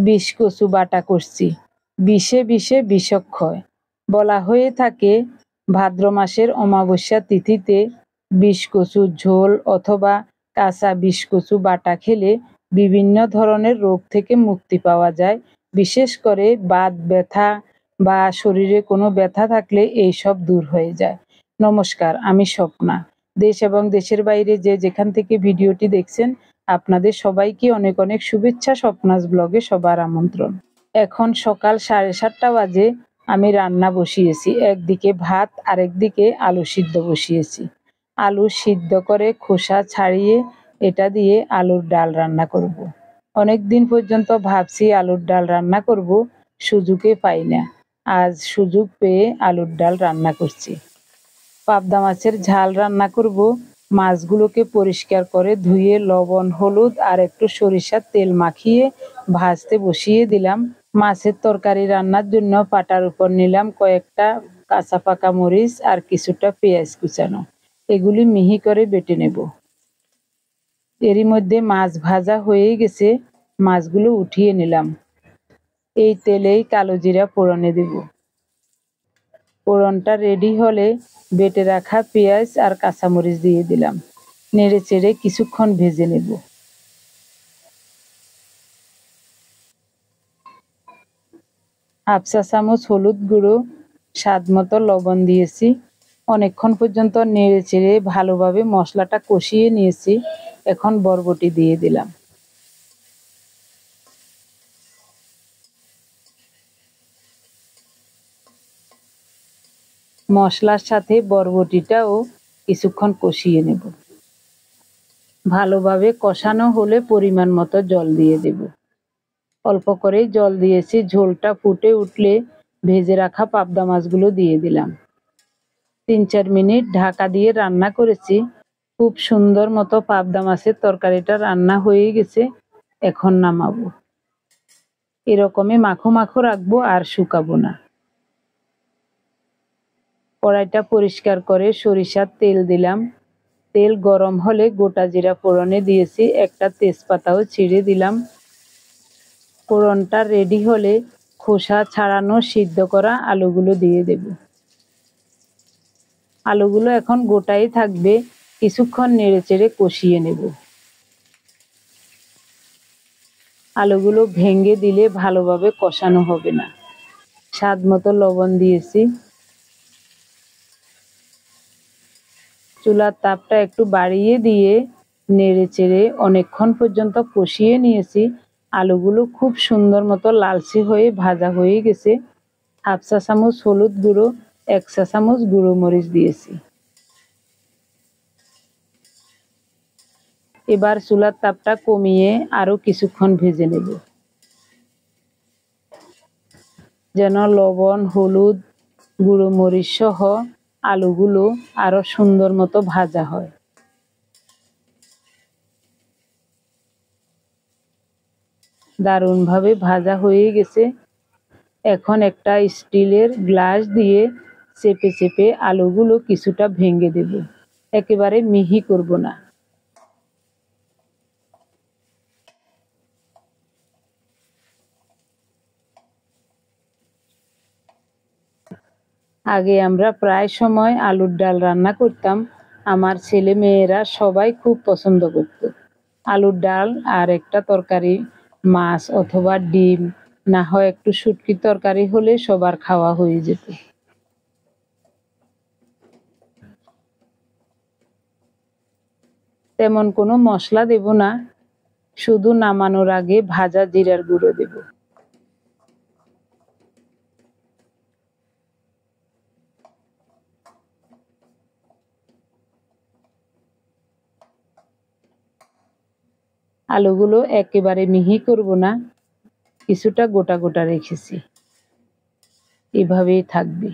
বিষ কচু বাটা করছি। বিষে বিষে বিষক্ষয় বলা হয়ে থাকে। ভাদ্র মাসের অমাবস্যা তিথিতে বিষ কচুর ঝোল অথবা কাঁচা বিষ কচু বাটা খেলে বিভিন্ন ধরনের রোগ থেকে মুক্তি পাওয়া যায়। বিশেষ করে বাত ব্যথা বা শরীরে কোনো ব্যথা থাকলে এইসব দূর হয়ে যায়। নমস্কার, আমি স্বপ্না। দেশ এবং দেশের বাইরে যে যেখান থেকে ভিডিওটি দেখছেন, আপনাদের সবাইকে অনেক অনেক শুভেচ্ছা। স্বপ্নাস ব্লগে সবার আমন্ত্রণ। এখন সকাল 7:30 বাজে। আমি রান্না বসিয়েছি। একদিকে ভাত, আরেকদিকে আলু সিদ্ধ বসিয়েছি। আলু সিদ্ধ করে খোসা ছাড়িয়ে এটা দিয়ে আলুর ডাল রান্না করব। অনেক দিন পর্যন্ত ভাবছি আলুর ডাল রান্না করব, সুযোগে পাই না। আজ সুযোগ পেয়ে আলুর ডাল রান্না করছি। পাবদা মাছের ঝাল রান্না করব। মাছগুলোকে পরিষ্কার করে ধুয়ে লবণ, হলুদ আর একটু সরিষার তেল মাখিয়ে ভাজতে বসিয়ে দিলাম। মাছের তরকারি রান্নার জন্য পাটার উপর নিলাম কয়েকটা কাঁচা পাকা মরিচ আর কিছুটা পেঁয়াজ কুচানো। এগুলি মিহি করে বেটে নেব। এরই মধ্যে মাছ ভাজা হয়েই গেছে। মাছগুলো উঠিয়ে নিলাম। এই তেলেই কালো জিরা ফোড়নে দেব। ফোড়নটা রেডি হলে বেটে রাখা পেঁয়াজ আর কাঁচামরিচ দিয়ে দিলাম। নেড়ে চেড়ে কিছুক্ষণ ভেজে নেব। হাফ চা চামচ হলুদ গুঁড়ো, স্বাদ মতো লবণ দিয়েছি। অনেকক্ষণ পর্যন্ত নেড়ে চেড়ে ভালোভাবে মশলাটা কষিয়ে নিয়েছি। এখন বরবটি দিয়ে দিলাম। মশলার সাথে বরবটিটাও কিছুক্ষণ কষিয়ে নেব। ভালোভাবে কষানো হলে পরিমাণ মতো জল দিয়ে দেব। অল্প করেই জল দিয়েছি। ঝোলটা ফুটে উঠলে ভেজে রাখা পাবদা মাছগুলো দিয়ে দিলাম। 3-4 মিনিট ঢাকা দিয়ে রান্না করেছি। খুব সুন্দর মতো পাবদা মাছের তরকারিটা রান্না হয়ে গেছে। এখন নামাবো। এরকমই মাখো মাখো রাখবো, আর শুকাবো না। কড়াইটা পরিষ্কার করে সরিষার তেল দিলাম। তেল গরম হলে গোটা জিরা ফোড়নে দিয়েছি। একটা তেজপাতাও ছিঁড়ে দিলাম। ফোড়নটা রেডি হলে খোসা ছাড়ানো সিদ্ধ করা আলুগুলো দিয়ে দেব। আলুগুলো এখন গোটাই থাকবে। কিছুক্ষণ নেড়েচেড়ে কষিয়ে নেব। আলুগুলো ভেঙে দিলে ভালোভাবে কষানো হবে না। স্বাদ মতো লবণ দিয়েছি। চুলার তাপটা একটু বাড়িয়ে দিয়ে নেড়েচেড়ে অনেকক্ষণ পর্যন্ত কষিয়ে নিয়েছি। আলুগুলো খুব সুন্দর মতো লালচে হয়ে ভাজা হয়ে গেছে। হাফ চা চামচ হলুদ গুঁড়ো, 1 চা চামচ গুঁড়ো মরিচ দিয়েছি। এবার চুলার তাপটা কমিয়ে আরো কিছুক্ষণ ভেজে নেব, যেন লবণ, হলুদ, গুঁড়ো মরিচ সহ আলুগুলো আরো সুন্দর মতো ভাজা হয়। দারুণভাবে ভাজা হয়ে গেছে। এখন একটা স্টিলের গ্লাস দিয়ে চেপে চেপে আলুগুলো কিছুটা ভেঙে দেব। একেবারে মিহি করব না। আগে আমরা প্রায় সময় আলুর ডাল রান্না করতাম। আমার ছেলে মেয়েরা সবাই খুব পছন্দ করত। আলুর ডাল আর একটা তরকারি, মাছ অথবা ডিম, না হয় একটু শুটকির তরকারি হলে সবার খাওয়া হয়ে যেত। তেমন কোনো মশলা দেব না, শুধু নামানোর আগে ভাজা জিরার গুঁড়ো দেব। আলুগুলো একেবারে মিহি করব না, কিছুটা গোটা গোটা রেখেছি। এভাবেই থাকবে।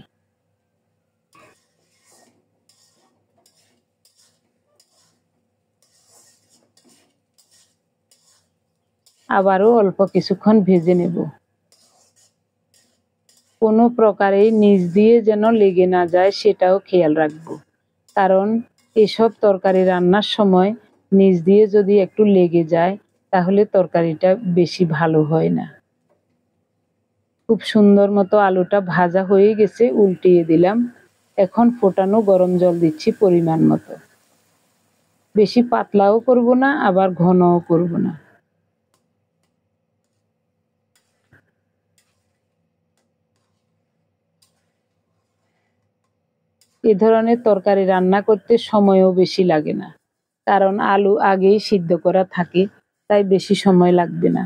আবারও অল্প কিছুক্ষণ ভেজে নেব। কোনো প্রকারেই নিচ দিয়ে যেন লেগে না যায় সেটাও খেয়াল রাখব। কারণ এসব তরকারি রান্নার সময় নিচ দিয়ে যদি একটু লেগে যায় তাহলে তরকারিটা বেশি ভালো হয় না। খুব সুন্দর মতো আলুটা ভাজা হয়ে গেছে, উল্টিয়ে দিলাম। এখন ফোটানো গরম জল দিচ্ছি পরিমাণ মতো। বেশি পাতলাও করব না, আবার ঘনও করব না। এ ধরনের তরকারি রান্না করতে সময়ও বেশি লাগে না, কারণ আলু আগেই সিদ্ধ করা থাকে, তাই বেশি সময় লাগবে না।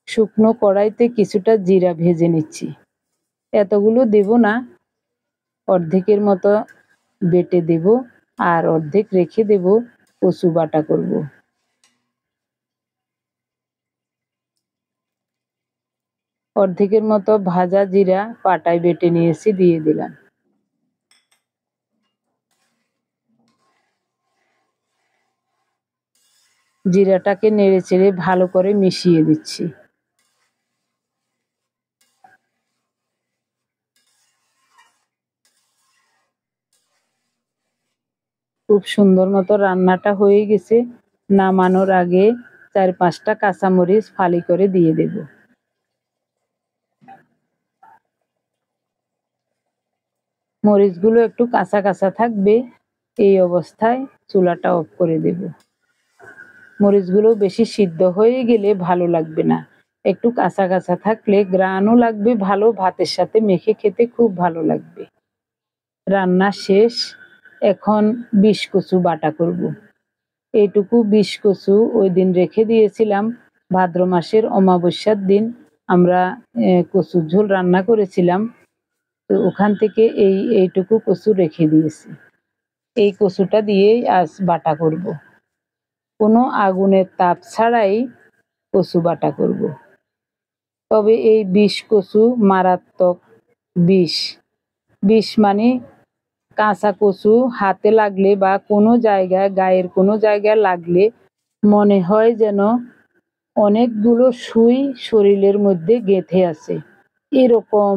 শুকনো কড়াইতে কিছুটা জিরা ভেজে নিচ্ছি। এতগুলো দেব না, অর্ধেকের মতো বেটে দেব, আর অর্ধেক রেখে দেব, কচু বাটা করব। অর্ধেকের মতো ভাজা জিরা পাটায় বেটে নিয়েছি, দিয়ে দিলাম। জিরাটাকে নেড়ে চেড়ে ভালো করে মিশিয়ে দিচ্ছি। খুব সুন্দর মতো রান্নাটা হয়ে গেছে। নামানোর আগে 4-5টা কাঁচামরিচ ফালি করে দিয়ে দেব। মরিচগুলো একটু কাঁচা কাঁচা থাকবে, এই অবস্থায় চুলাটা অফ করে দেব। মরিচগুলো বেশি সিদ্ধ হয়ে গেলে ভালো লাগবে না, একটু কাঁচা কাঁচা থাকলে গ্রানও লাগবে ভালো, ভাতের সাথে মেখে খেতে খুব ভালো লাগবে। রান্না শেষ, এখন বিশ কচু বাটা করব। এইটুকু বিশ কচু ওই দিন রেখে দিয়েছিলাম, ভাদ্র মাসের অমাবস্যার দিন আমরা কচুর ঝোল রান্না করেছিলাম, তো ওখান থেকে এইটুকু কচু রেখে দিয়েছি। এই কচুটা দিয়েই আজ বাটা করব। কোনো আগুনের তাপ ছাড়াই কচু বাটা করব। তবে এই বিষ কচু মারাত্মক বিষ। বিষ মানে কাঁচা কচু হাতে লাগলে বা কোনো জায়গায়, গায়ের কোনো জায়গায় লাগলে মনে হয় যেন অনেকগুলো সুই শরীরের মধ্যে গেঁথে আছে, এরকম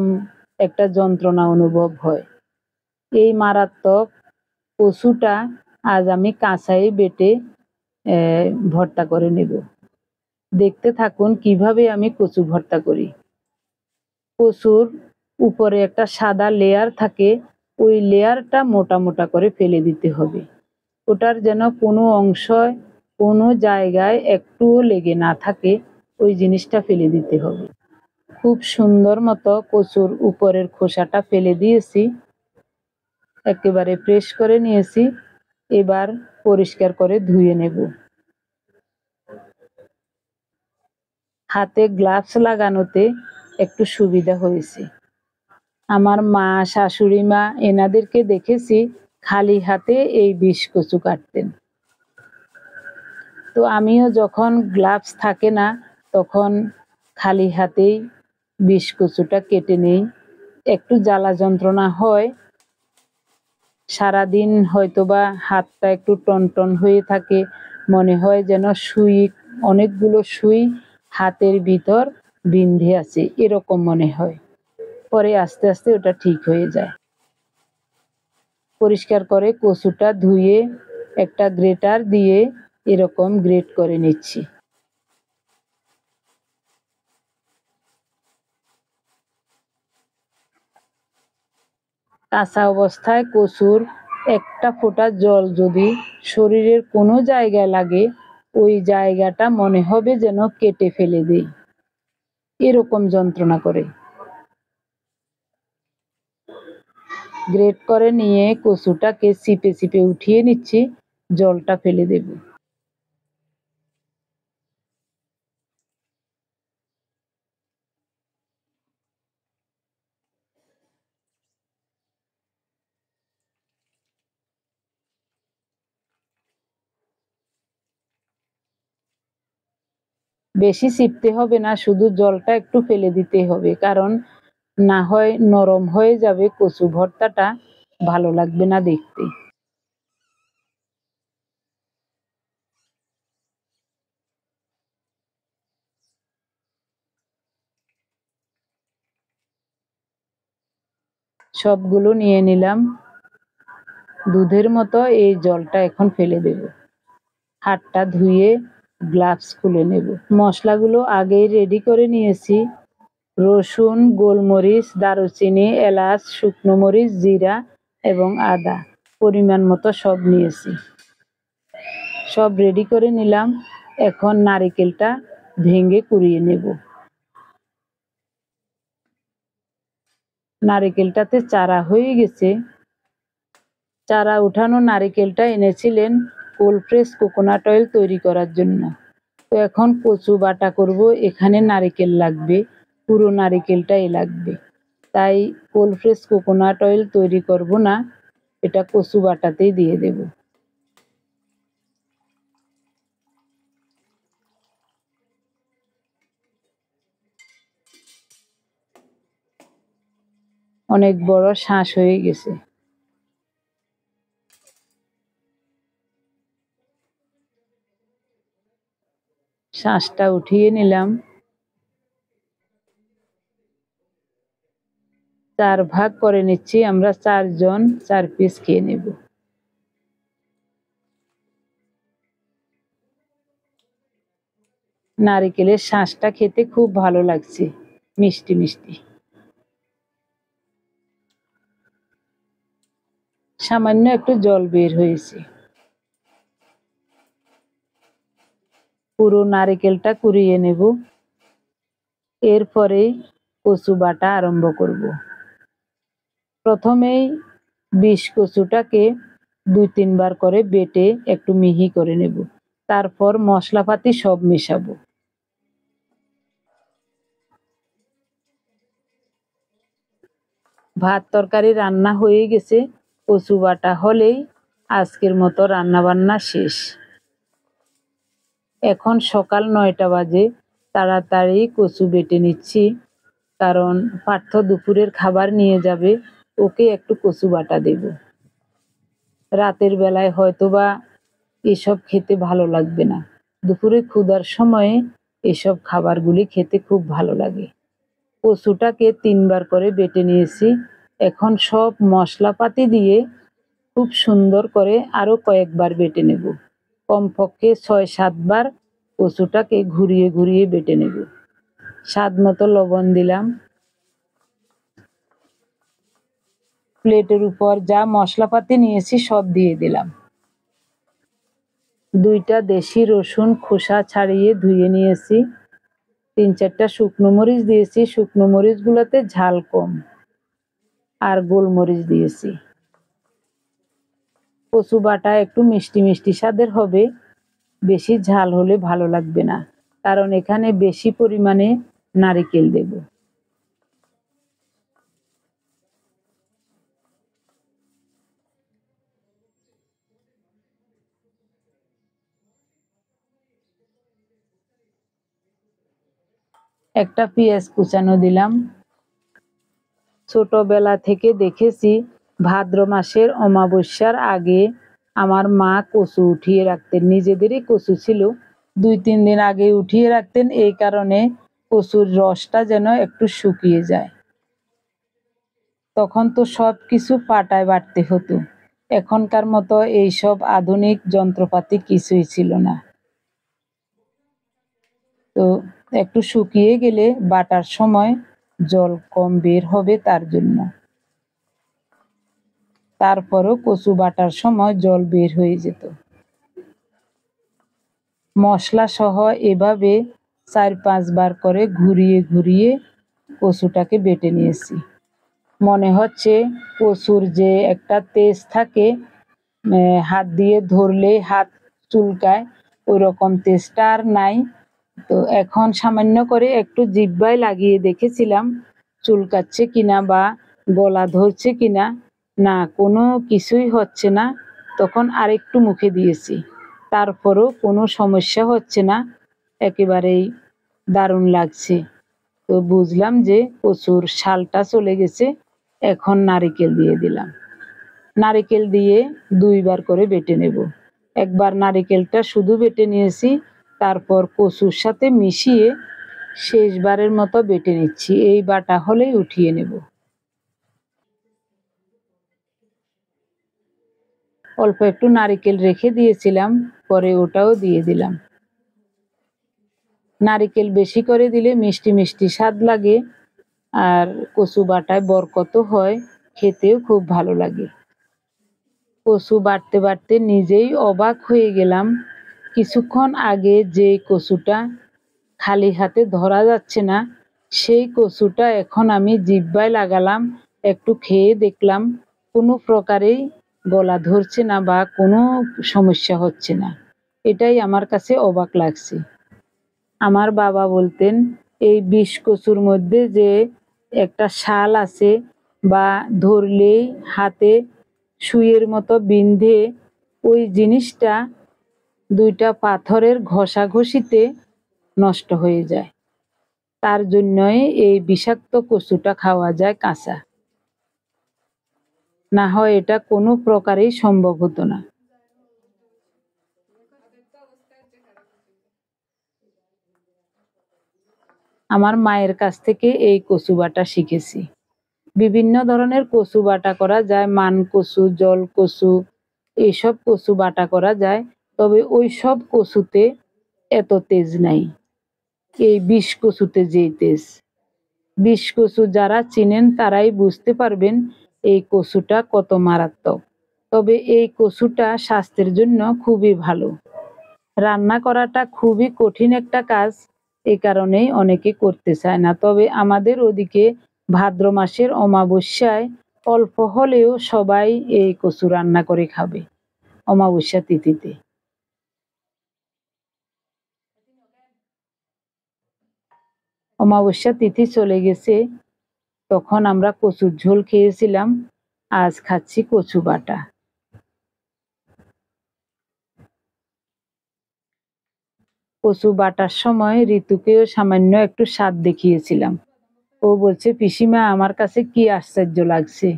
একটা যন্ত্রণা অনুভব হয়। এই মারাত্মক কচুটা আজ আমি কাঁচাই বেটে ভর্তা করে নেব। দেখতে থাকুন কিভাবে আমি কচু ভর্তা করি। কচুর উপরে একটা সাদা লেয়ার থাকে, ওই লেয়ারটা মোটা মোটা করে ফেলে দিতে হবে। ওটার যেন কোনো অংশ, কোনো জায়গায় একটুও লেগে না থাকে, ওই জিনিসটা ফেলে দিতে হবে। খুব সুন্দর মতো কচুর উপরের খোসাটা ফেলে দিয়েছি, একেবারে প্রেস করে নিয়েছি। এবার পরিষ্কার করে ধুয়ে নেব। হাতে গ্লাভস লাগানোতে একটু সুবিধা হয়েছে। আমার মা, শাশুড়ি মা এনাদেরকে দেখেছি খালি হাতে এই বিষ কচু কাটতেন। তো আমিও যখন গ্লাভস থাকে না, তখন খালি হাতেই বিষ কচুটা কেটে নেই। একটু জ্বালা যন্ত্রণা হয়, সারাদিন হয়তোবা হাতটা একটু টনটন হয়ে থাকে, মনে হয় যেন সুই, অনেকগুলো সুই হাতের ভিতর বিন্ধে আছে, এরকম মনে হয়। পরে আস্তে আস্তে ওটা ঠিক হয়ে যায়। পরিষ্কার করে কচুটা ধুয়ে একটা গ্রেটার দিয়ে এরকম গ্রেট করে নিচ্ছি। কাঁচা অবস্থায় কচুর একটা ফোঁটা জল যদি শরীরের কোনো জায়গায় লাগে, ওই জায়গাটা মনে হবে যেন কেটে ফেলে দেই, এরকম যন্ত্রণা করে। গ্রেট করে নিয়ে কচুটাকে চিপে চিপে উঠিয়ে নিচ্ছি, জলটা ফেলে দেব। বেশি চিপতে হবে না, শুধু জলটা একটু ফেলে দিতে হবে, কারণ না হয় নরম হয়ে যাবে, কচু ভর্তাটা ভালো লাগবে না দেখতে। সবগুলো নিয়ে নিলাম। দুধের মতো এই জলটা এখন ফেলে দেব। হাতটা ধুয়ে গ্লাভস খুলে নেব। মশলাগুলো আগেই রেডি করে নিয়েছি, রসুন, গোলমরিচ, দারুচিনি, এলাচ, শুকনো মরিচ, জিরা এবং আদা পরিমাণ মতো সব নিয়েছি। সব রেডি করে নিলাম। এখন নারিকেলটা ভেঙে কুড়িয়ে নেব। নারিকেলটাতে চারা হয়ে গেছে। চারা উঠানো নারিকেলটা এনেছিলেন কোল্ড প্রেস কোকোনাট অয়েল তৈরি করার জন্য। তো এখন কচু বাটা করব, এখানে নারিকেল লাগবে, পুরো নারিকেলটাই লাগবে। তাই কোল্ড প্রেস কোকোনাট অয়েল তৈরি করব না, এটা কচু বাটাতেই দিয়ে দেব। অনেক বড় শাঁস হয়ে গেছে। শাঁসটা উঠিয়ে নিলাম। 4 ভাগ করে নিচ্ছি, আমরা 4 জন 4 পিস খেয়ে নেব। নারিকেলের শাঁসটা খেতে খুব ভালো লাগছে, মিষ্টি মিষ্টি। সামান্য একটু জল বের হয়েছে। পুরো নারিকেলটা কুড়িয়ে নেব। এরপরেই কচু বাটা আরম্ভ করব। প্রথমেই বিষ কচুটাকে 2-3 বার করে বেটে একটু মিহি করে নেব। তারপর মশলাপাতি সব মেশাবো। ভাত তরকারি রান্না হয়ে গেছে। কচু বাটা হলেই আজকের মতো রান্না বান্না শেষ। এখন সকাল 9টা বাজে। তাড়াতাড়ি কচু বেটে নিচ্ছি, কারণ পার্থ দুপুরের খাবার নিয়ে যাবে, ওকে একটু কচু বাটা দেব। রাতের বেলায় হয়তোবা এসব খেতে ভালো লাগবে না, দুপুরে ক্ষুধার সময়ে এসব খাবারগুলি খেতে খুব ভালো লাগে। কচুটাকে 3 বার করে বেটে নিয়েছি। এখন সব মশলাপাতি দিয়ে খুব সুন্দর করে আরো কয়েকবার বেটে নেব। কমপক্ষে 6-7 বার কচুটাকে ঘুরিয়ে ঘুরিয়ে বেটে নেব। স্বাদ মতো লবণ দিলাম। প্লেটের উপর যা মশলাপাতি নিয়েছি সব দিয়ে দিলাম। 2টা দেশি রসুন খোসা ছাড়িয়ে ধুয়ে নিয়েছি। 3-4টা শুকনো মরিচ দিয়েছি, শুকনো মরিচগুলোতে ঝাল কম। আর গোলমরিচ দিয়েছি। কচু বাটা একটু মিষ্টি মিষ্টি স্বাদের হবে, বেশি ঝাল হলে ভালো লাগবে না, কারণ এখানে বেশি পরিমাণে নারিকেল দেব। একটা পেঁয়াজ কুচানো দিলাম। ছোটবেলা থেকে দেখেছি ভাদ্র মাসের অমাবস্যার আগে আমার মা কচু উঠিয়ে রাখতেন। নিজেদেরই কচু ছিল, 2-3 দিন আগে উঠিয়ে রাখতেন, এই কারণে কচুর রসটা যেন একটু শুকিয়ে যায়। তখন তো সব কিছু পাটায় বাটতে হতো, এখনকার মতো এইসব আধুনিক যন্ত্রপাতি কিছুই ছিল না। তো একটু শুকিয়ে গেলে বাটার সময় জল কম বের হবে তার জন্য। তারপরও কচু বাটার সময় জল বের হয়ে যেত। মশলা সহ এভাবে 4-5 বার করে ঘুরিয়ে ঘুরিয়ে কচুটাকে বেটে নিয়েছি। মনে হচ্ছে কচুর যে একটা তেজ থাকে, হাত দিয়ে ধরলেই হাত চুলকায়, ওই রকম তেজটা আর নাই। তো এখন সামান্য করে একটু জিহ্বায় লাগিয়ে দেখেছিলাম চুলকাচ্ছে কিনা বা গলা ধরছে কিনা। না, কোনো কিছুই হচ্ছে না। তখন আরেকটু মুখে দিয়েছি, তারপরও কোনো সমস্যা হচ্ছে না, একেবারেই দারুণ লাগছে। তো বুঝলাম যে কচুর শালটা চলে গেছে। এখন নারিকেল দিয়ে দিলাম। নারিকেল দিয়ে 2 বার করে বেটে নেব। একবার নারিকেলটা শুধু বেটে নিয়েছি, তারপর কচুর সাথে মিশিয়ে শেষবারের মতো বেটে নিচ্ছি। এই বাটা হলেই উঠিয়ে নেব। অল্প একটু নারিকেল রেখে দিয়েছিলাম, পরে ওটাও দিয়ে দিলাম। নারিকেল বেশি করে দিলে মিষ্টি মিষ্টি স্বাদ লাগে, আর কচু বাটায় বরকতও হয়, খেতেও খুব ভালো লাগে। কচু বাটতে বাটতে নিজেই অবাক হয়ে গেলাম, কিছুক্ষণ আগে যে কচুটা খালি হাতে ধরা যাচ্ছে না, সেই কচুটা এখন আমি জিহ্বায় লাগালাম, একটু খেয়ে দেখলাম কোনো প্রকারেই গলা ধরছে না বা কোনো সমস্যা হচ্ছে না। এটাই আমার কাছে অবাক লাগছে। আমার বাবা বলতেন, এই বিষ কচুর মধ্যে যে একটা শাল আছে বা ধরলেই হাতে সুইয়ের মতো বিন্ধে, ওই জিনিসটা দুইটা পাথরের ঘষাঘষিতে নষ্ট হয়ে যায়। তার জন্যই এই বিষাক্ত কচুটা খাওয়া যায় কাঁচা, না হয় এটা কোনো প্রকারেই সম্ভব হতো না। আমার মায়ের কাছ থেকে এই কচু বাটা শিখেছি। বিভিন্ন ধরনের কচু বাটা করা যায়, মান কচু, জল কচু, এইসব কচু বাটা করা যায়, তবে ওই সব কচুতে এত তেজ নাই, এই বিষ কচুতে যেই তেজ। বিষ কচু যারা চিনেন তারাই বুঝতে পারবেন এই কচুটা কত মারাত্মক। তবে এই কচুটা স্বাস্থ্যের জন্য খুবই ভালো। রান্না করাটা খুবই কঠিন একটা কাজ, এই কারণেই অনেকে করতে চায় না। তবে আমাদের ওদিকে ভাদ্র মাসের অমাবস্যায় অল্প হলেও সবাই এই কচু রান্না করে খাবে অমাবস্যা তিথিতে। অমাবস্যা তিথি চলে গেছে, তখন আমরা কচুর ঝোল খেয়েছিলাম, আজ খাচ্ছি কচু বাটা। কচু বাটার সময় ঋতুকেও সামান্য একটু স্বাদ দেখিয়েছিলাম। ও বলছে, পিসিমা আমার কাছে কি আশ্চর্য লাগছে,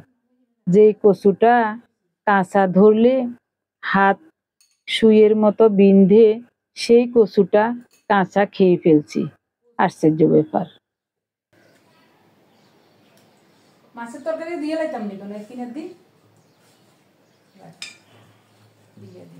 যে কচুটা কাঁচা ধরলে হাত সুইয়ের মতো বিন্ধে, সেই কচুটা কাঁচা খেয়ে ফেলছি। আশ্চর্য ব্যাপার। মাছের তরকারি দিয়ে লাইতাম নি কোনো কিনে দি দিয়ে দি।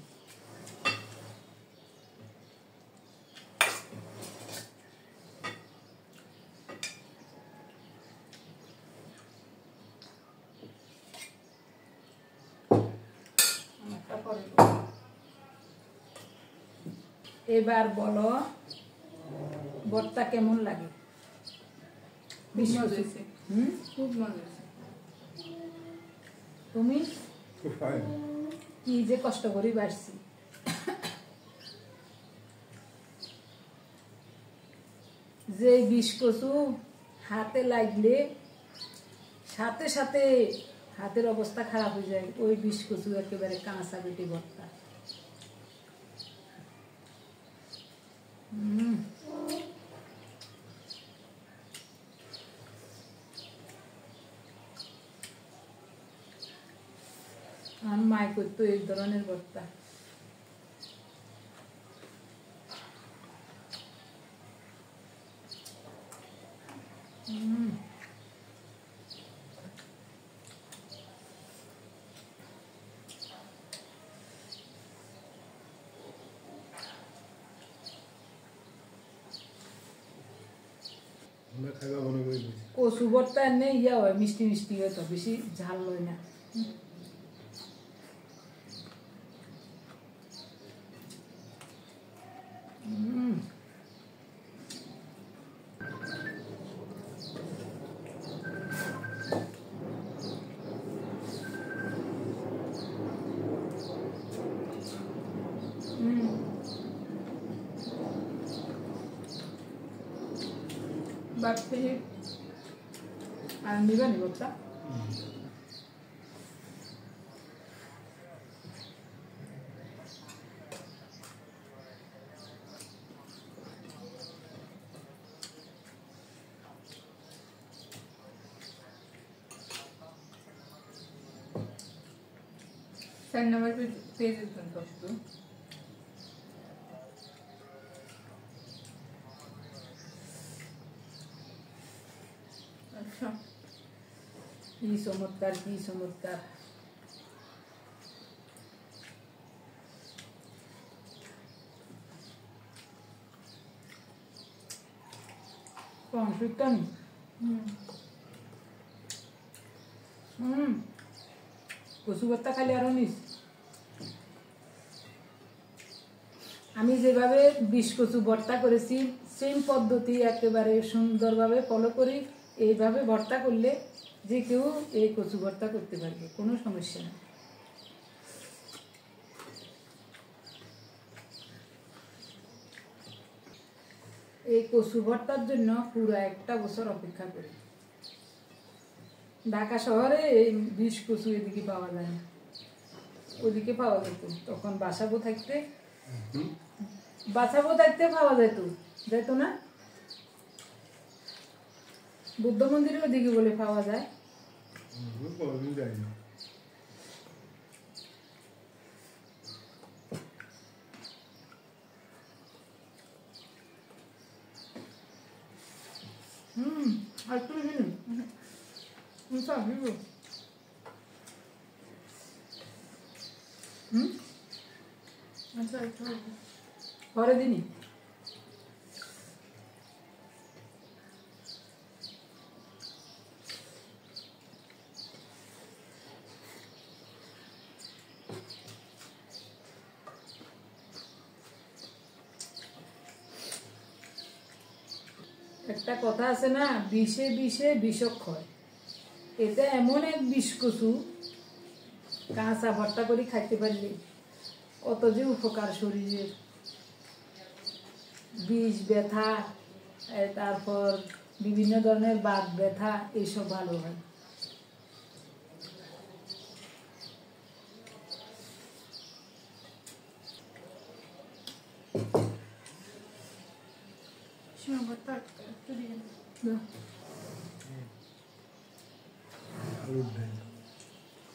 এবার বলো ভর্তা কেমন লাগে? খুব মজা হয়েছে। তুমি কি যে কষ্ট করি বাড়ছি। যে বিষ কচু হাতে লাগলে সাথে সাথে হাতের অবস্থা খারাপ হয়ে যায়, ওই বিষ কচু একেবারে কাঁচা বেটে ভর্তা। আর মায় করতো এই ধরনের ভর্তা। কচু ভর্তা এনে ইয়া হয়, মিষ্টি মিষ্টি হয়, তো বেশি ঝাল হয় না। বাদ থেকে আর নিবেন ভর্তা। চার নম্বর পেজের জন্য শুধু আচ্ছা, কি চমৎকার, কি চমৎকার। কম সুতরাং কচু ভর্তা খালি আরো নিস। আমি যেভাবে বিষ কচু ভর্তা করেছি সেম পদ্ধতি একেবারে সুন্দরভাবে ফলো করি। এইভাবে ভর্তা করলে যে কেউ এই কচু ভর্তা করতে পারবে, কোনো সমস্যা নেই। এই কচু ভর্তার জন্য পুরো একটা বছর অপেক্ষা করি। ঢাকা শহরে এই বিষ কচু এদিকে পাওয়া যায় না, ওদিকে পাওয়া যেত। তখন বাসাবো থাকতে পাওয়া যেত না। বুদ্ধ মন্দিরের ওদিকে বলে পাওয়া যায়। পরে দিনই একটা কথা আছে না, বিষে বিষে বিষক্ষয়। এটা এমন এক বিষ কচু, কাঁচা ভর্তা করে খাইতে পারলে কত যে উপকার শরীরের। বিষ ব্যথা, তারপর বিভিন্ন ধরনের বাত ব্যথা, এইসব ভালো হয়।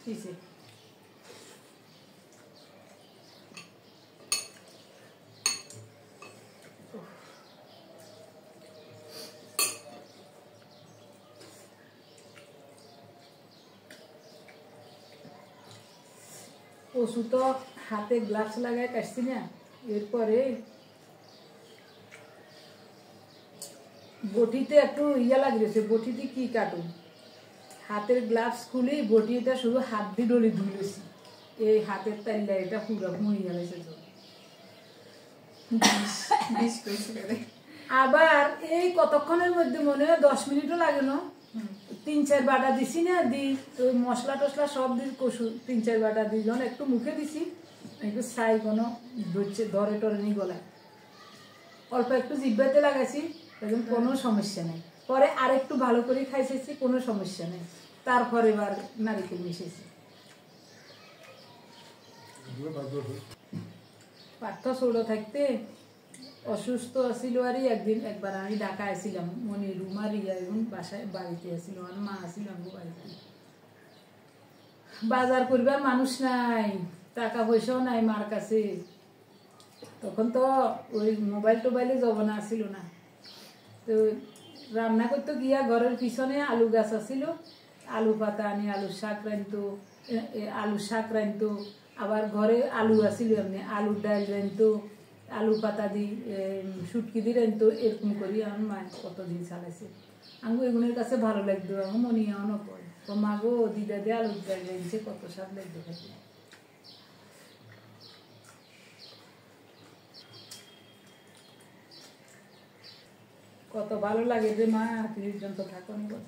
কিসে কচু তো হাতে গ্লাভস লাগায় কাটছি না, এরপরে বটিতে একটু ইয়া লাগিয়েছে। বটিতে কি কাটুন, হাতের গ্লাভস খুলি বটিটা শুধু হাত দিয়ে ডলি ধুলেছি। এই হাতের তাইলা এটা পুরো মরিয়া গেছে। আবার এই কতক্ষণের মধ্যে মনে হয় 10 মিনিটও লাগে না। 3-4 বাটা দিছি না, ওই মশলা টসলা সব দিই, কষু 3-4 বাটা দিই। যখন একটু মুখে দিছি একটু ছাই কোনো ধরে টরে নি গলায়, অল্প একটু জিব্বাতে লাগাইছি, এখন কোনো সমস্যা নেই। পরে আর একটু ভালো করে খাইছেছি, কোনো সমস্যা নেই। তারপরে এবার নারিকেল মিশেছি। পার্থ ছোট থাকতে অসুস্থ আসিল আর একবার আমি ঢাকা আসছিলাম, মনে রুমার এখন বাসায় বাড়িতে আসছিল, আর মা আসছিল আমার বাড়িতে। বাজার করবার মানুষ নাই, টাকা পয়সাও নাই মার কাছে। তখন তো ওই মোবাইল টোবাইলে জমানা আসিল না। তো রান্না করতে গিয়া ঘরের পিছনে আলু গাছ আসিল, আলু পাতা আনি আলুর শাক রাঁধতো। আবার ঘরে আলু আসিল, এমনি আলুর ডাল রাঁধতো, আলু পাতা দি শুটকি দিয়ে রাঁধতো। এরকম করি আমার মা কতদিন চালাইছে। আমি এগুলোর কাছে ভালো লাগতো, আমার মনে এমনও পড়ে, তো মা গো দিদা দিয়ে আলুর ডাল রাঁধছে, কত স্বাদ লাগতো খাইতে। কত ভালো লাগে যে মা 30 জন তো থাকো নি কত।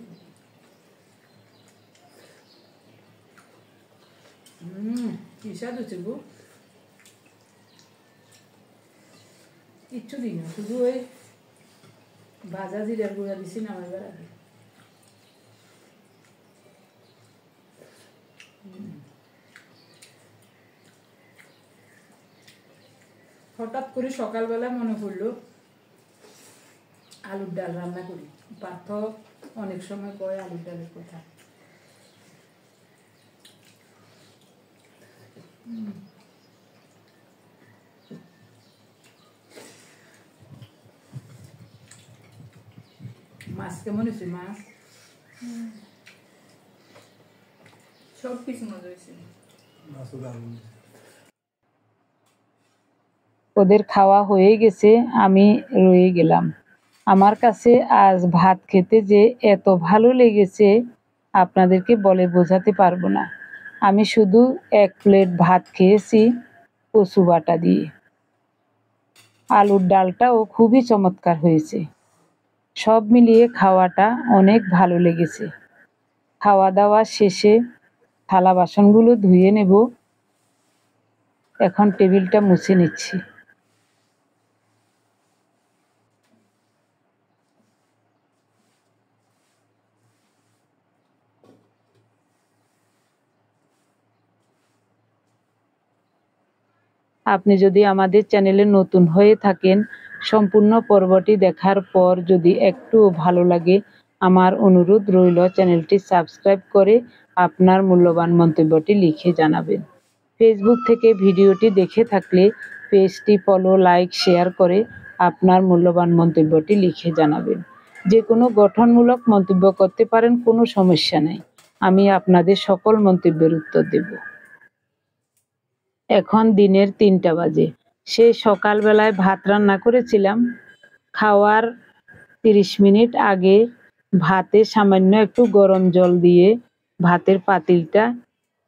কি স্বাদ হচ্ছে গো। কিচ্ছু দিই না, শুধু ওই ভাজা জিরার গুঁড়া দিছি নামাইবার আগে। হঠাৎ করে সকালবেলা মনে পড়লো আলুর ডাল রান্না করি। পার্থ অনেক সময় কয় আলুর ডালের কথা। মাছ কেমন হয়েছে? মাছ সব কিছু মজা হয়েছে। ওদের খাওয়া হয়ে গেছে, আমি রয়ে গেলাম। আমার কাছে আজ ভাত খেতে যে এত ভালো লেগেছে আপনাদেরকে বলে বোঝাতে পারবো না। আমি শুধু 1 প্লেট ভাত খেয়েছি কচু বাটা দিয়ে। আলুর ডালটাও খুবই চমৎকার হয়েছে। সব মিলিয়ে খাওয়াটা অনেক ভালো লেগেছে। খাওয়া দাওয়া শেষে থালা বাসনগুলো ধুয়ে নেব। এখন টেবিলটা মুছে নিচ্ছি। আপনি যদি আমাদের চ্যানেলে নতুন হয়ে থাকেন, সম্পূর্ণ পর্বটি দেখার পর যদি একটু ভালো লাগে, আমার অনুরোধ রইল চ্যানেলটি সাবস্ক্রাইব করে আপনার মূল্যবান মন্তব্যটি লিখে জানাবেন। ফেসবুক থেকে ভিডিওটি দেখে থাকলে পেজটি ফলো, লাইক, শেয়ার করে আপনার মূল্যবান মন্তব্যটি লিখে জানাবেন। যে কোনো গঠনমূলক মন্তব্য করতে পারেন, কোনো সমস্যা নেই। আমি আপনাদের সকল মন্তব্যের উত্তর দেব। এখন দিনের 3টা বাজে। সেই সকালবেলায় ভাত রান্না করেছিলাম। খাওয়ার 30 মিনিট আগে ভাতে সামান্য একটু গরম জল দিয়ে ভাতের পাতিলটা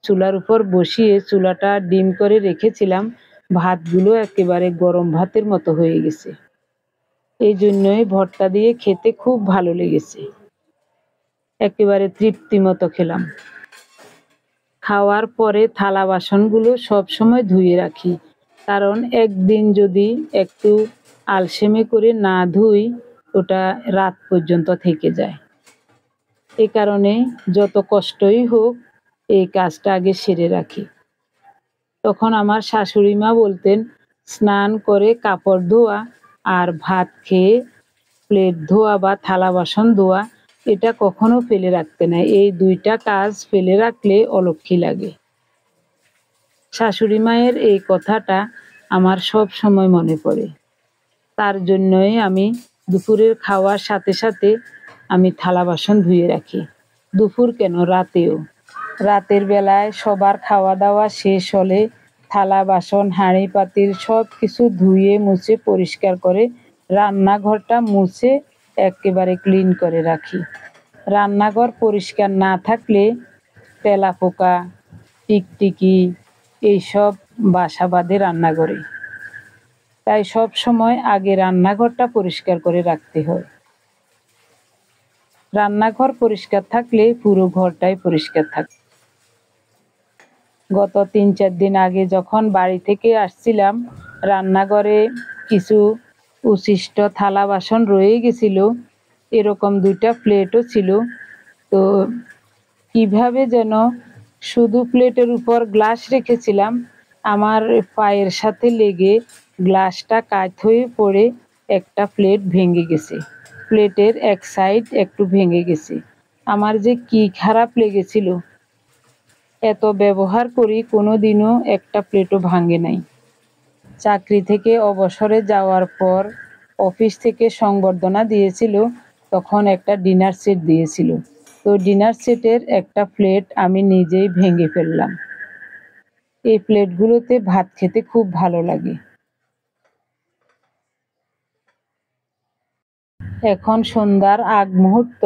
চুলার উপর বসিয়ে চুলাটা ডিম করে রেখেছিলাম। ভাতগুলো একেবারে গরম ভাতের মতো হয়ে গেছে। এই জন্যই ভর্তা দিয়ে খেতে খুব ভালো লেগেছে। একেবারে তৃপ্তি মতো খেলাম। খাওয়ার পরে থালা বাসনগুলো সবসময় ধুয়ে রাখি, কারণ একদিন যদি একটু আলসেমি করে না ধুই ওটা রাত পর্যন্ত থেকে যায়। এ কারণে যত কষ্টই হোক এই কাজটা আগে সেরে রাখি। তখন আমার শাশুড়ি মা বলতেন, স্নান করে কাপড় ধোয়া আর ভাত খেয়ে প্লেট ধোয়া বা থালা বাসন ধোয়া এটা কখনো ফেলে রাখতে নাই। এই 2টা কাজ ফেলে রাখলে অলক্ষী লাগে। শাশুড়ি মায়ের এই কথাটা আমার সব সময় মনে পড়ে। তার জন্যই আমি দুপুরের খাওয়ার সাথে সাথে আমি থালা বাসন ধুয়ে রাখি। দুপুর কেন, রাতেও। রাতের বেলায় সবার খাওয়া দাওয়া শেষ হলে থালা বাসন, হাঁড়ি পাতিল সব কিছু ধুয়ে মুছে পরিষ্কার করে রান্নাঘরটা মুছে একেবারে ক্লিন করে রাখি। রান্নাঘর পরিষ্কার না থাকলে তেলাপোকা, টিকটিকি এইসব বাসা বাঁধে রান্নাঘরে। তাই সব সময় আগে রান্নাঘরটা পরিষ্কার করে রাখতে হয়। রান্নাঘর পরিষ্কার থাকলে পুরো ঘরটাই পরিষ্কার থাকে। গত 3-4 দিন আগে যখন বাড়ি থেকে আসছিলাম, রান্নাঘরে কিছু উচ্ছিষ্ট থালা বাসন রয়ে গেছিল। এরকম 2টা প্লেটও ছিল। তো কিভাবে যেন শুধু প্লেটের উপর গ্লাস রেখেছিলাম, আমার পায়ের সাথে লেগে গ্লাসটা কাত হয়ে পড়ে একটা প্লেট ভেঙে গেছে। প্লেটের এক সাইড একটু ভেঙে গেছে। আমার যে কি খারাপ লেগেছিল। এত ব্যবহার করি, কোনোদিনও একটা প্লেটও ভাঙে নাই। চাকরি থেকে অবসরে যাওয়ার পর অফিস থেকে সংবর্ধনা দিয়েছিল, তখন একটা ডিনার সেট দিয়েছিল। তো ডিনার সেটের একটা প্লেট আমি নিজেই ভেঙে ফেললাম। এই প্লেটগুলোতে ভাত খেতে খুব ভালো লাগে। এখন সন্ধ্যার আগ মুহূর্ত।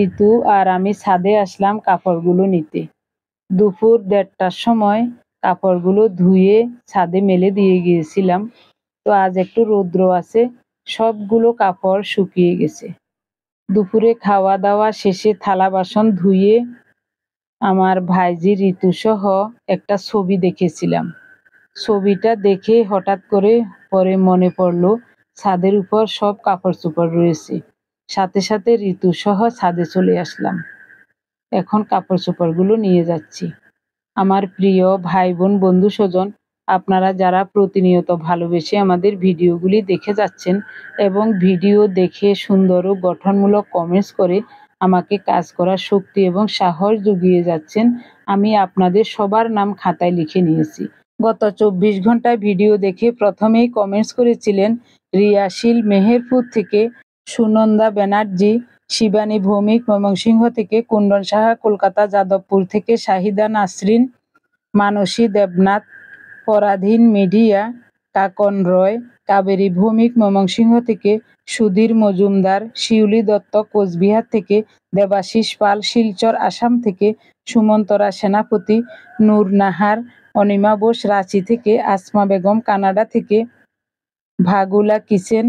ঋতু আর আমি ছাদে আসলাম কাপড়গুলো নিতে। দুপুর 1:30টার সময় কাপড়গুলো ধুয়ে ছাদে মেলে দিয়ে গিয়েছিলাম। তো আজ একটু রৌদ্র আছে, সবগুলো কাপড় শুকিয়ে গেছে। দুপুরে খাওয়া দাওয়া শেষে থালা বাসন ধুয়ে আমার ভাইজি ঋতু সহ একটা ছবি দেখেছিলাম। ছবিটা দেখে হঠাৎ করে পরে মনে পড়লো ছাদের উপর সব কাপড় চোপড় রয়েছে। সাথে সাথে ঋতু সহ ছাদে চলে আসলাম। এখন কাপড় চোপড়গুলো নিয়ে যাচ্ছি। আমার প্রিয় ভাই বোন, বন্ধু স্বজন, আপনারা যারা প্রতিনিয়ত ভালোবেসে আমাদের ভিডিওগুলি দেখে যাচ্ছেন এবং ভিডিও দেখে সুন্দর ও গঠনমূলক কমেন্টস করে আমাকে কাজ করার শক্তি এবং সাহস জুগিয়ে যাচ্ছেন, আমি আপনাদের সবার নাম খাতায় লিখে নিয়েছি। গত 24 ঘন্টায় ভিডিও দেখে প্রথমেই কমেন্টস করেছিলেন রিয়াশিল মেহেরপুর থেকে, সুনন্দা ব্যানার্জি, শিবানী ভৌমিক ময়মনসিংহ থেকে, কুন্দন সাহা কলকাতা, যাদবপুর থেকে শাহিদা নাসরিন, মানসী দেবনাথ, পরাধীন মিডিয়া, কাকন রয়, কাবেরী ভৌমিক ময়মনসিংহ থেকে, সুধীর মজুমদার শিউলি দত্ত কোচবিহার থেকে, দেবাশিস পাল শিলচর আসাম থেকে, সুমন্তরা সেনাপতি, নূর নাহার, অনিমা বোস রাঁচি থেকে, আসমা বেগম কানাডা থেকে, ভাগুলা কিচেন,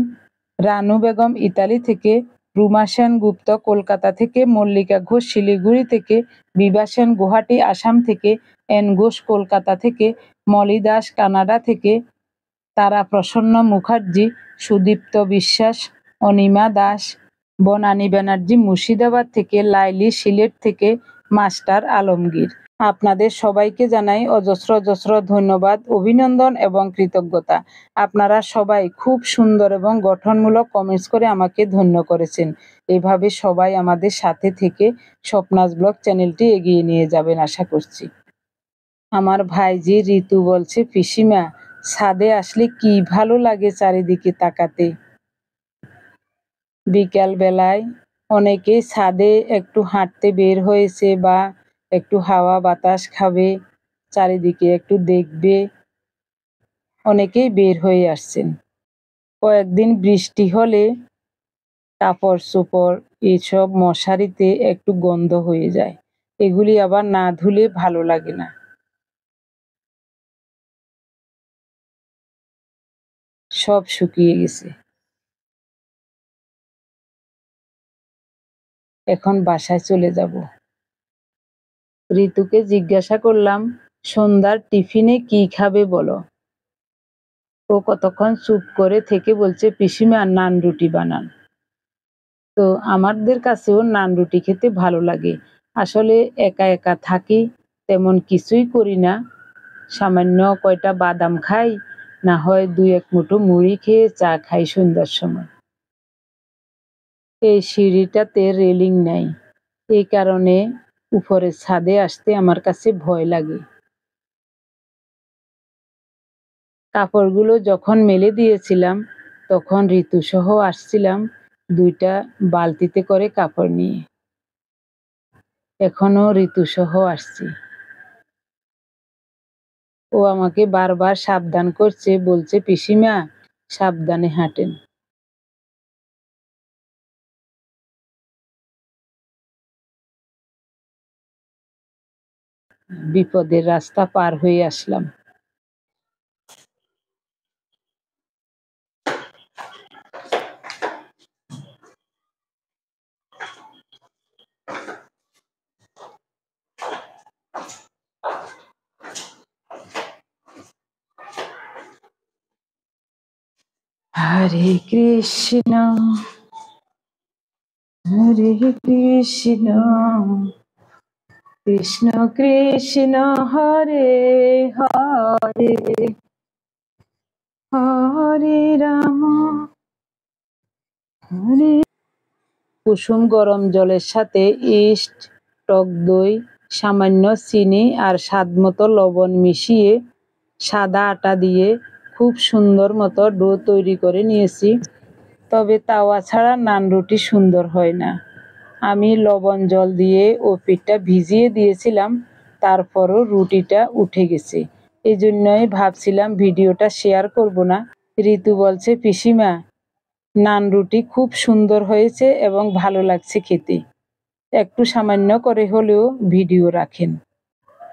রানু বেগম ইতালি থেকে, রুমা সেন গুপ্ত কলকাতা থেকে, মল্লিকা ঘোষ শিলিগুড়ি থেকে, বিভা সেন গুয়াহাটি আসাম থেকে, এন ঘোষ কলকাতা থেকে, মলি দাস কানাডা থেকে, তারা প্রসন্ন মুখার্জি, সুদীপ্ত বিশ্বাস, অনিমা দাস, বনানী ব্যানার্জি মুর্শিদাবাদ থেকে, লাইলি সিলেট থেকে, মাস্টার আলমগীর। আপনাদের সবাইকে জানাই অজস্র অজস্র ধন্যবাদ, অভিনন্দন এবং কৃতজ্ঞতা। আপনারা সবাই খুব সুন্দর এবং গঠনমূলক কমেন্টস করে আমাকে ধন্য করেছেন। এভাবে সবাই আমাদের সাথে থেকে স্বপ্নাস ব্লগ চ্যানেলটি এগিয়ে নিয়ে যাবেন আশা করছি। আমার ভাইজি ঋতু বলছে, পিসিমা ছাদে আসলে কি ভালো লাগে চারিদিকে তাকাতে। বিকাল বেলায় অনেকেই ছাদে একটু হাঁটতে বের হয়েছে বা একটু হাওয়া বাতাস খাবে, চারিদিকে একটু দেখবে, অনেকেই বের হয়ে আসছেন। কয়েকদিন বৃষ্টি হলে কাপড় চোপড় এইসব মশারিতে একটু গন্ধ হয়ে যায়, এগুলি আবার না ধুলে ভালো লাগে না। সব শুকিয়ে গেছে। এখন বাসায় চলে যাব। ঋতুকে জিজ্ঞাসা করলাম, সন্ধ্যার টিফিনে কি খাবে বলো। ও কতক্ষণ চুপ করে থেকে বলছে, পিসিমা নান রুটি বানান। তো আমাদের কাছেও নান রুটি খেতে ভালো লাগে। আসলে একা একা থাকি, তেমন কিছুই করি না, সামান্য কয়টা বাদাম খাই, না হয় 2-1 মুঠো মুড়ি খেয়ে চা খাই সন্ধ্যার সময়। এই সিঁড়িটাতে রেলিং নাই, এই কারণে উপরের ছাদে আসতে আমার কাছে ভয় লাগে। কাপড়গুলো যখন মেলে দিয়েছিলাম তখন ঋতুসহ আসছিলাম 2টা বালতিতে করে কাপড় নিয়ে। এখনো ঋতুসহ আসছি। ও আমাকে বারবার সাবধান করছে, বলছে, পিসিমা সাবধানে হাঁটেন। বিপদের রাস্তা পার হয়ে আসলাম। হরে কৃষ্ণ হরে কৃষ্ণ কৃষ্ণ কৃষ্ণ হরে হরে হরে রাম হরে। কুসুম গরম জলের সাথে ইস্ট, টক দই, সামান্য চিনি আর স্বাদমতো লবণ মিশিয়ে সাদা আটা দিয়ে খুব সুন্দর মতো ডো তৈরি করে নিয়েছি। তবে তাওয়া ছাড়া নান রুটি সুন্দর হয় না। আমি লবণ জল দিয়ে ও পিঠটা ভিজিয়ে দিয়েছিলাম, তারপরও রুটিটা উঠে গেছে। এই জন্যই ভাবছিলাম ভিডিওটা শেয়ার করব না। ঋতু বলছে, পিসিমা নান রুটি খুব সুন্দর হয়েছে এবং ভালো লাগছে খেতে। একটু সামান্য করে হলেও ভিডিও রাখেন।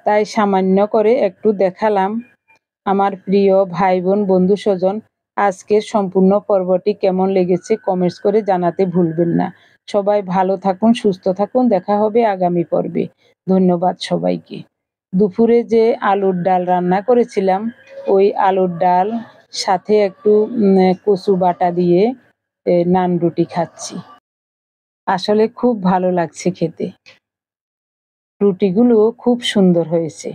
তাই সামান্য করে একটু দেখালাম। আমার প্রিয় ভাই বোন বন্ধু স্বজন, আজকের সম্পূর্ণ পর্বটি কেমন লেগেছে কমেন্টস করে জানাতে ভুলবেন না। সবাই ভালো থাকুন, সুস্থ থাকুন, দেখা হবে আগামী পর্বে। ধন্যবাদ সবাইকে। দুপুরে যে আলুর ডাল রান্না করেছিলাম, ওই আলুর ডাল সাথে একটু কচু বাটা দিয়ে নান রুটি খাচ্ছি। আসলে খুব ভালো লাগছে খেতে। রুটিগুলো খুব সুন্দর হয়েছে।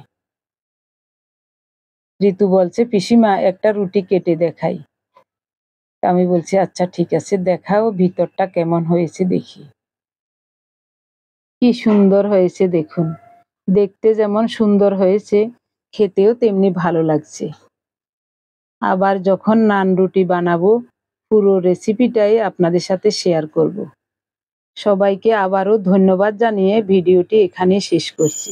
ঋতু বলছে, পিসিমা একটা রুটি কেটে দেখাই। আমি বলছি, আচ্ছা ঠিক আছে, দেখাও ভিতরটা কেমন হয়েছে দেখি। কি সুন্দর হয়েছে দেখুন। দেখতে যেমন সুন্দর হয়েছে, খেতেও তেমনি ভালো লাগছে। আবার যখন নান রুটি বানাবো, পুরো রেসিপিটাই আপনাদের সাথে শেয়ার করব। সবাইকে আবারও ধন্যবাদ জানিয়ে ভিডিওটি এখানে শেষ করছি।